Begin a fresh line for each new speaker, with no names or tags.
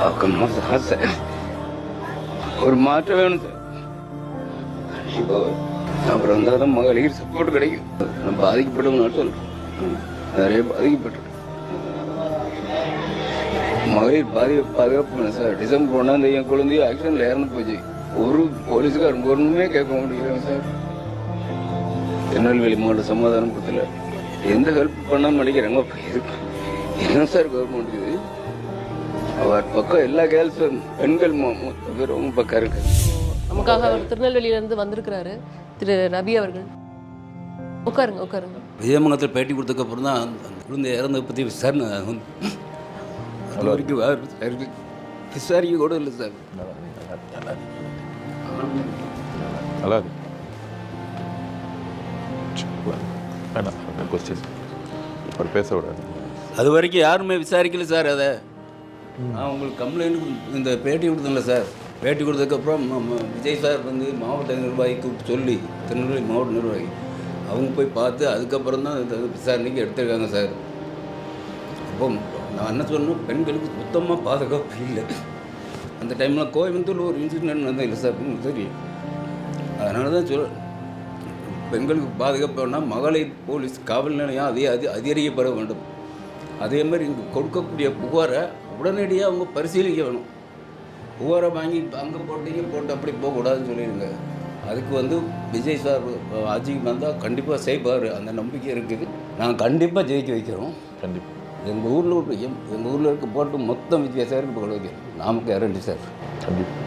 பார்க்கணுமா ஆசை. ஒரு மாற்றம் வேணும் சார். இப்போ அப்புறம் வந்தால் தான் மகளிர் சப்போர்ட் கிடைக்கும். நான் பாதிக்கப்பட்டவங்க சொல்கிறேன், நிறைய பாதிக்கப்பட்டிருக்கேன். மகளிர் பாதுகாப்பு வேணும் சார். டிசம்பர் 1 என் குழந்தைய ஆக்சிடென்ட்ல இறந்து போச்சு. ஒரு போலீஸுக்காரங்க ஒன்றுமே கேட்க முடியல சார். திருநெல்வேலி மாவட்ட சமாதானம் கொடுத்துல எந்த ஹெல்ப் பண்ணான்னு நினைக்கிறாங்க. என்ன சார் கவர்மெண்ட் இது? அவர் பக்கம் எல்லா கேர்ள்ஸும் பெண்கள் மொத்த பேர் அவங்க பக்கம் இருக்கு.
நமக்காக அவர் திருநெல்வேலியிலேருந்து வந்திருக்கிறாரு திரு ரவி அவர்கள். உட்காருங்க உட்காருங்க.
விஜயமங்கலத்தில் பேட்டி கொடுத்ததுக்கு அப்புறம் தான் அந்த குழந்தை இறந்ததை பற்றி விசாரணை அது வரைக்கும் விசாரிக்க கூட இல்லை சார்.
நல்லா வேணாம் கொஸ்டின் அவர் பேச விடாது.
அது வரைக்கும் யாருமே விசாரிக்கல சார். அதை நான் உங்களுக்கு கம்ப்ளைண்ட் இந்த பேட்டி கொடுத்தேன்ல சார். பேட்டி கொடுத்ததுக்கப்புறம் விஜய் சார் வந்து மாவட்ட நிர்வாகிக்கு சொல்லி, திருநெல்வேலி மாவட்ட நிர்வாகி அவங்க போய் பார்த்து அதுக்கப்புறம் தான் இந்த விசாரணைக்கு எடுத்திருக்காங்க சார். அப்போ நான் என்ன சொன்னேன், பெண்களுக்கு சுத்தமாக பாதுகாப்பு இல்லை. அந்த டைமில் கோயம்புத்தூரில் ஒரு இன்சிடென்ட் வந்தது இல்லை சார், தெரியும். அதனால தான் பெண்களுக்கு பாதுகாப்புனா மகளிர் போலீஸ் காவல் நிலையம் அதிகரிக்கப்பட வேண்டும். அதேமாதிரி இங்கே கொடுக்கக்கூடிய புகாரை உடனடியாக அவங்க பரிசீலிக்க வேணும். புகாரை வாங்கி அங்கே போட்டு அப்படி போகக்கூடாதுன்னு சொல்லிடுங்க. அதுக்கு வந்து விஜய் சார் ஆட்சிக்கு வந்தால் கண்டிப்பாக செய்வார், அந்த நம்பிக்கை இருக்குது. நாங்கள் கண்டிப்பாக ஜெயிக்க வைக்கிறோம்.
கண்டிப்பாக
எங்கள் ஊரில் இருக்க போட்டு மொத்தம் விஜய் சாருக்கு போக வைக்கிறோம். நமக்கு கேரண்டி சார்.
கண்டிப்பாக.